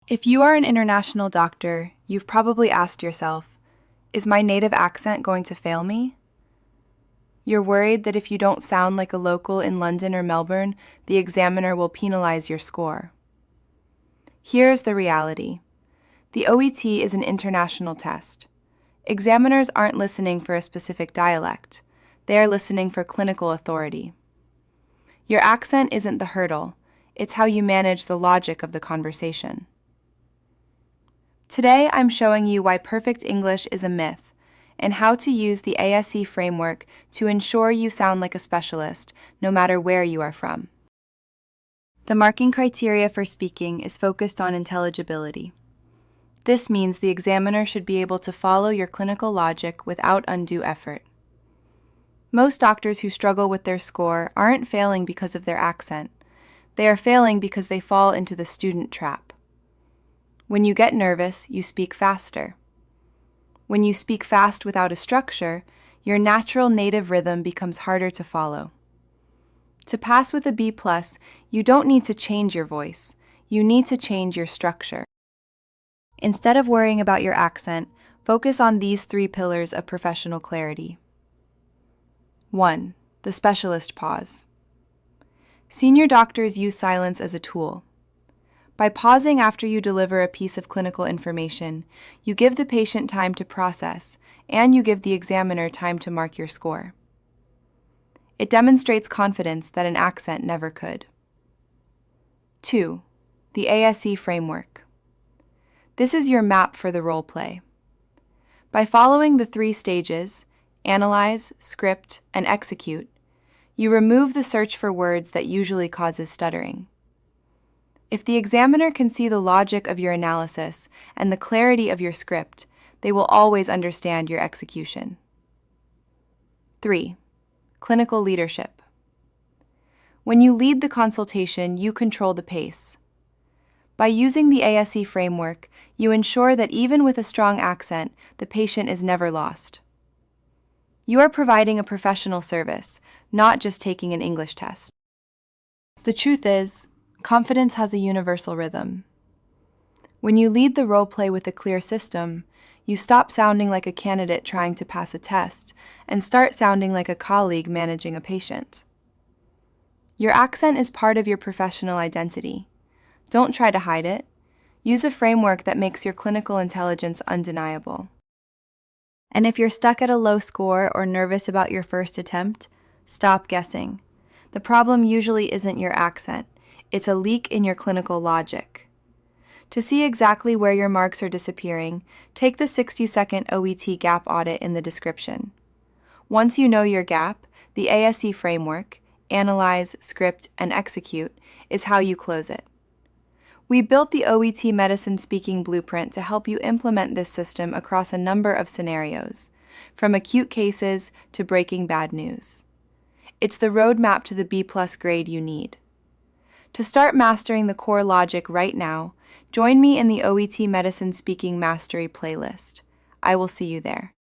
If you are an international doctor, you've probably asked yourself, is my native accent going to fail me? You're worried that if you don't sound like a local in London or Melbourne, the examiner will penalize your score. Here's the reality. The OET is an international test. Examiners aren't listening for a specific dialect. They are listening for clinical authority. Your accent isn't the hurdle. It's how you manage the logic of the conversation. Today, I'm showing you why perfect English is a myth and how to use the ASE Framework to ensure you sound like a specialist, no matter where you are from. The marking criteria for speaking is focused on intelligibility. This means the examiner should be able to follow your clinical logic without undue effort. Most doctors who struggle with their score aren't failing because of their accent. They are failing because they fall into the student trap. When you get nervous, you speak faster. When you speak fast without a structure, your natural native rhythm becomes harder to follow. To pass with a B+, you don't need to change your voice. You need to change your structure. Instead of worrying about your accent, focus on these 3 pillars of professional clarity. 1. The specialist pause. Senior doctors use silence as a tool. By pausing after you deliver a piece of clinical information, you give the patient time to process, and you give the examiner time to mark your score. It demonstrates confidence that an accent never could. 2. The ASE Framework. This is your map for the role play. By following the 3 stages, analyze, script, and execute, you remove the search for words that usually causes stuttering. If the examiner can see the logic of your analysis and the clarity of your script, they will always understand your execution. 3. Clinical leadership. When you lead the consultation, you control the pace. By using the ASE framework, you ensure that even with a strong accent, the patient is never lost. You are providing a professional service, not just taking an English test. The truth is, confidence has a universal rhythm. When you lead the role play with a clear system, you stop sounding like a candidate trying to pass a test and start sounding like a colleague managing a patient. Your accent is part of your professional identity. Don't try to hide it. Use a framework that makes your clinical intelligence undeniable. And if you're stuck at a low score or nervous about your first attempt, stop guessing. The problem usually isn't your accent. It's a leak in your clinical logic. To see exactly where your marks are disappearing, take the 60-second OET Gap Audit in the description. Once you know your gap, the ASE framework, Analyze, Script, and Execute, is how you close it. We built the OET Medicine Speaking Blueprint to help you implement this system across a number of scenarios, from acute cases to breaking bad news. It's the roadmap to the B+ grade you need. To start mastering the core logic right now, join me in the OET Medicine Speaking Mastery playlist. I will see you there.